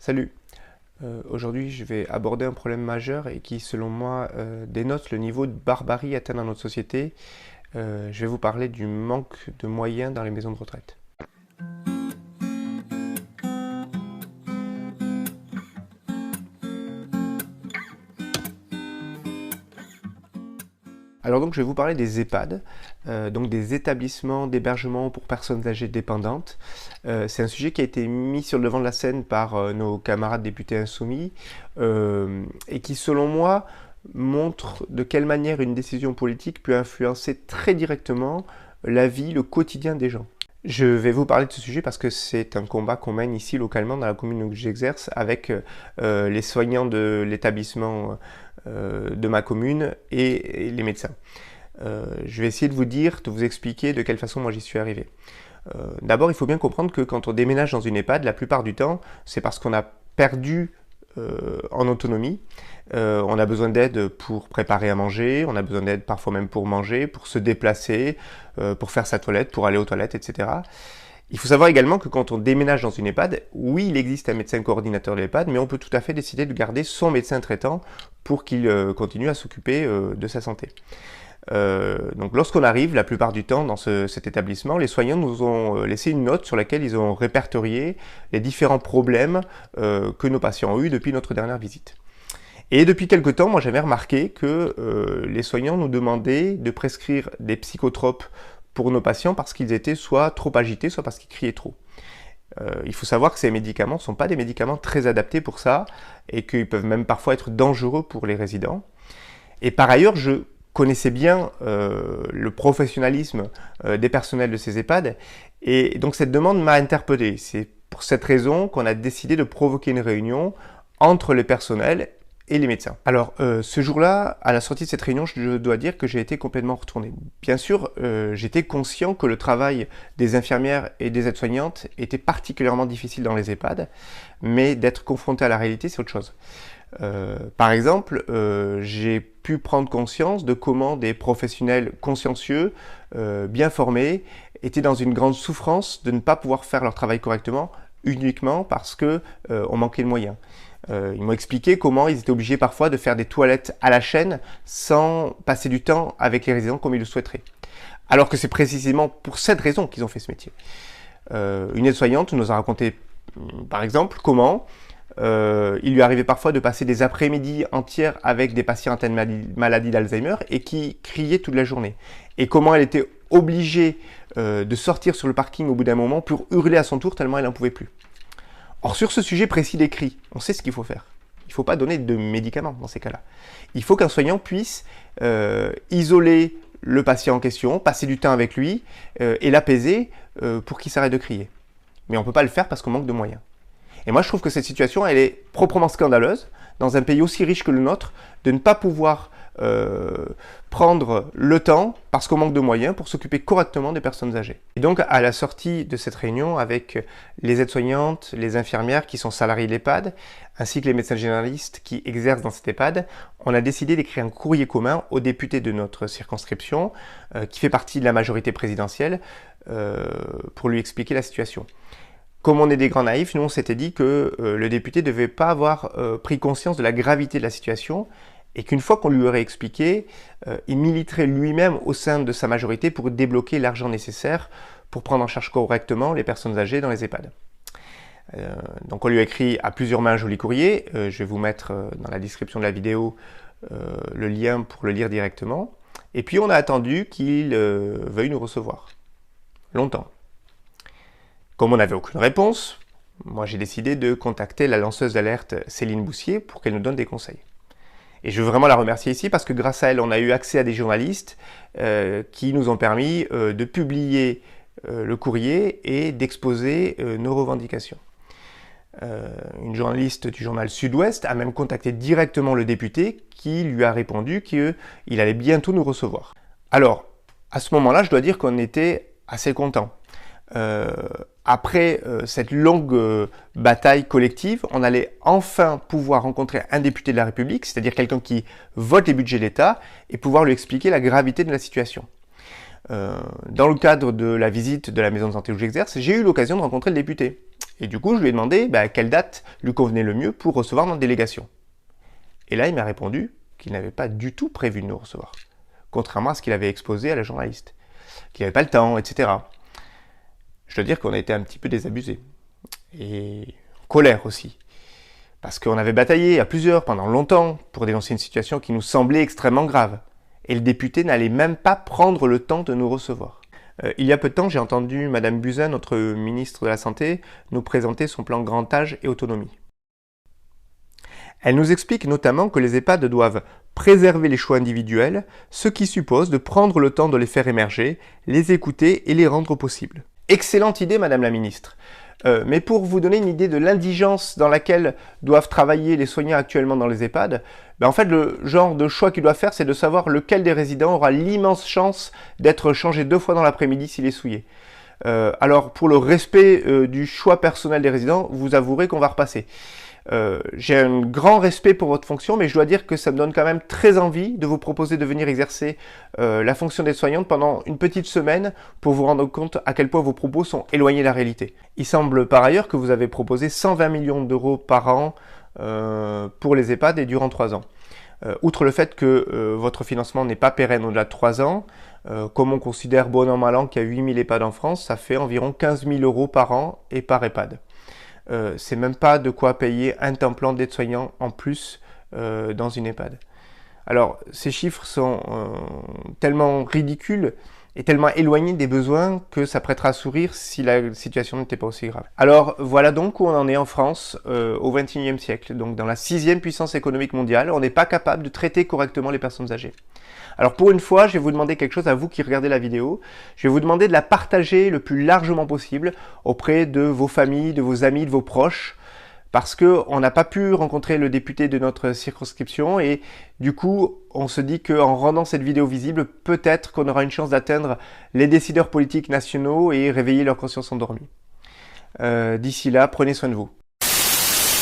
Salut. Aujourd'hui, je vais aborder un problème majeur et qui, selon moi, dénote le niveau de barbarie atteint dans notre société. Je vais vous parler du manque de moyens dans les maisons de retraite. Alors donc, je vais vous parler des EHPAD, donc des établissements d'hébergement pour personnes âgées dépendantes. C'est un sujet qui a été mis sur le devant de la scène par nos camarades députés insoumis et qui, selon moi, montre de quelle manière une décision politique peut influencer très directement la vie, le quotidien des gens. Je vais vous parler de ce sujet parce que c'est un combat qu'on mène ici localement dans la commune où j'exerce avec les soignants de l'établissement de ma commune et les médecins. Je vais essayer de vous expliquer de quelle façon moi j'y suis arrivé. D'abord, il faut bien comprendre que quand on déménage dans une EHPAD, la plupart du temps, c'est parce qu'on a perdu en autonomie. On a besoin d'aide pour préparer à manger, on a besoin d'aide parfois même pour manger, pour se déplacer, pour faire sa toilette, pour aller aux toilettes, etc. Il faut savoir également que quand on déménage dans une EHPAD, oui, il existe un médecin coordinateur de l'EHPAD, mais on peut tout à fait décider de garder son médecin traitant pour qu'il continue à s'occuper de sa santé. Donc lorsqu'on arrive, la plupart du temps dans cet établissement, les soignants nous ont laissé une note sur laquelle ils ont répertorié les différents problèmes que nos patients ont eu depuis notre dernière visite. Et depuis quelque temps, moi j'avais remarqué que les soignants nous demandaient de prescrire des psychotropes pour nos patients parce qu'ils étaient soit trop agités, soit parce qu'ils criaient trop. Il faut savoir que ces médicaments ne sont pas des médicaments très adaptés pour ça et qu'ils peuvent même parfois être dangereux pour les résidents. Et par ailleurs, je connaissais bien le professionnalisme des personnels de ces EHPAD et donc cette demande m'a interpellé. C'est pour cette raison qu'on a décidé de provoquer une réunion entre les personnels et les médecins. Alors, ce jour-là, à la sortie de cette réunion, je dois dire que j'ai été complètement retourné. Bien sûr, j'étais conscient que le travail des infirmières et des aides-soignantes était particulièrement difficile dans les EHPAD, mais d'être confronté à la réalité, c'est autre chose. Par exemple, j'ai pu prendre conscience de comment des professionnels consciencieux, bien formés, étaient dans une grande souffrance de ne pas pouvoir faire leur travail correctement, uniquement parce qu'on manquait de moyens. Ils m'ont expliqué comment ils étaient obligés parfois de faire des toilettes à la chaîne sans passer du temps avec les résidents comme ils le souhaiteraient. Alors que c'est précisément pour cette raison qu'ils ont fait ce métier. Une aide-soignante nous a raconté, par exemple, comment il lui arrivait parfois de passer des après-midi entières avec des patients atteints de maladie d'Alzheimer et qui criaient toute la journée. Et comment elle était obligée de sortir sur le parking au bout d'un moment pour hurler à son tour tellement elle n'en pouvait plus. Or, sur ce sujet précis des cris, on sait ce qu'il faut faire. Il ne faut pas donner de médicaments dans ces cas-là. Il faut qu'un soignant puisse isoler le patient en question, passer du temps avec lui et l'apaiser pour qu'il s'arrête de crier. Mais on ne peut pas le faire parce qu'on manque de moyens. Et moi, je trouve que cette situation, elle est proprement scandaleuse, dans un pays aussi riche que le nôtre, de ne pas pouvoir prendre le temps, parce qu'on manque de moyens, pour s'occuper correctement des personnes âgées. Et donc, à la sortie de cette réunion, avec les aides-soignantes, les infirmières qui sont salariées de l'EHPAD, ainsi que les médecins généralistes qui exercent dans cette EHPAD, on a décidé d'écrire un courrier commun aux députés de notre circonscription, qui fait partie de la majorité présidentielle, pour lui expliquer la situation. Comme on est des grands naïfs, nous on s'était dit que le député ne devait pas avoir pris conscience de la gravité de la situation et qu'une fois qu'on lui aurait expliqué, il militerait lui-même au sein de sa majorité pour débloquer l'argent nécessaire pour prendre en charge correctement les personnes âgées dans les EHPAD. Donc on lui a écrit à plusieurs mains un joli courrier, je vais vous mettre dans la description de la vidéo le lien pour le lire directement, et puis on a attendu qu'il veuille nous recevoir. Longtemps. Comme on n'avait aucune réponse, moi j'ai décidé de contacter la lanceuse d'alerte Céline Boussier pour qu'elle nous donne des conseils. Et je veux vraiment la remercier ici parce que grâce à elle, on a eu accès à des journalistes qui nous ont permis de publier le courrier et d'exposer nos revendications. Une journaliste du journal Sud-Ouest a même contacté directement le député qui lui a répondu qu'il allait bientôt nous recevoir. Alors, à ce moment-là, je dois dire qu'on était assez contents. Après cette longue bataille collective, on allait enfin pouvoir rencontrer un député de la République, c'est-à-dire quelqu'un qui vote les budgets de l'État, et pouvoir lui expliquer la gravité de la situation. Dans le cadre de la visite de la maison de santé où j'exerce, j'ai eu l'occasion de rencontrer le député. Et du coup, je lui ai demandé quelle date lui convenait le mieux pour recevoir notre délégation. Et là, il m'a répondu qu'il n'avait pas du tout prévu de nous recevoir, contrairement à ce qu'il avait exposé à la journaliste, qu'il n'avait pas le temps, etc. Je dois dire qu'on a été un petit peu désabusés. Et en colère aussi. Parce qu'on avait bataillé à plusieurs pendant longtemps pour dénoncer une situation qui nous semblait extrêmement grave. Et le député n'allait même pas prendre le temps de nous recevoir. Il y a peu de temps, j'ai entendu Madame Buzyn, notre ministre de la Santé, nous présenter son plan grand âge et autonomie. Elle nous explique notamment que les EHPAD doivent préserver les choix individuels, ce qui suppose de prendre le temps de les faire émerger, les écouter et les rendre possibles. Excellente idée, Madame la Ministre. Mais pour vous donner une idée de l'indigence dans laquelle doivent travailler les soignants actuellement dans les EHPAD, en fait, le genre de choix qu'ils doivent faire, c'est de savoir lequel des résidents aura l'immense chance d'être changé 2 fois dans l'après-midi s'il est souillé. Alors, pour le respect du choix personnel des résidents, vous avouerez qu'on va repasser. J'ai un grand respect pour votre fonction, mais je dois dire que ça me donne quand même très envie de vous proposer de venir exercer la fonction d'aide-soignante pendant une petite semaine pour vous rendre compte à quel point vos propos sont éloignés de la réalité. Il semble par ailleurs que vous avez proposé 120 millions d'euros par an pour les EHPAD et durant 3 ans. Outre le fait que votre financement n'est pas pérenne au-delà de 3 ans, comme on considère bon an mal an qu'il y a 8000 EHPAD en France, ça fait environ 15 000 euros par an et par EHPAD. C'est même pas de quoi payer un temps plein d'aide-soignant en plus dans une EHPAD. Alors, ces chiffres sont tellement ridicules et tellement éloignés des besoins que ça prêtera à sourire si la situation n'était pas aussi grave. Alors, voilà donc où on en est en France au XXIe siècle. Donc, dans la 6e puissance économique mondiale, on n'est pas capable de traiter correctement les personnes âgées. Alors pour une fois, je vais vous demander quelque chose à vous qui regardez la vidéo. Je vais vous demander de la partager le plus largement possible auprès de vos familles, de vos amis, de vos proches, parce qu'on n'a pas pu rencontrer le député de notre circonscription et du coup, on se dit qu'en rendant cette vidéo visible, peut-être qu'on aura une chance d'atteindre les décideurs politiques nationaux et réveiller leur conscience endormie. D'ici là, prenez soin de vous.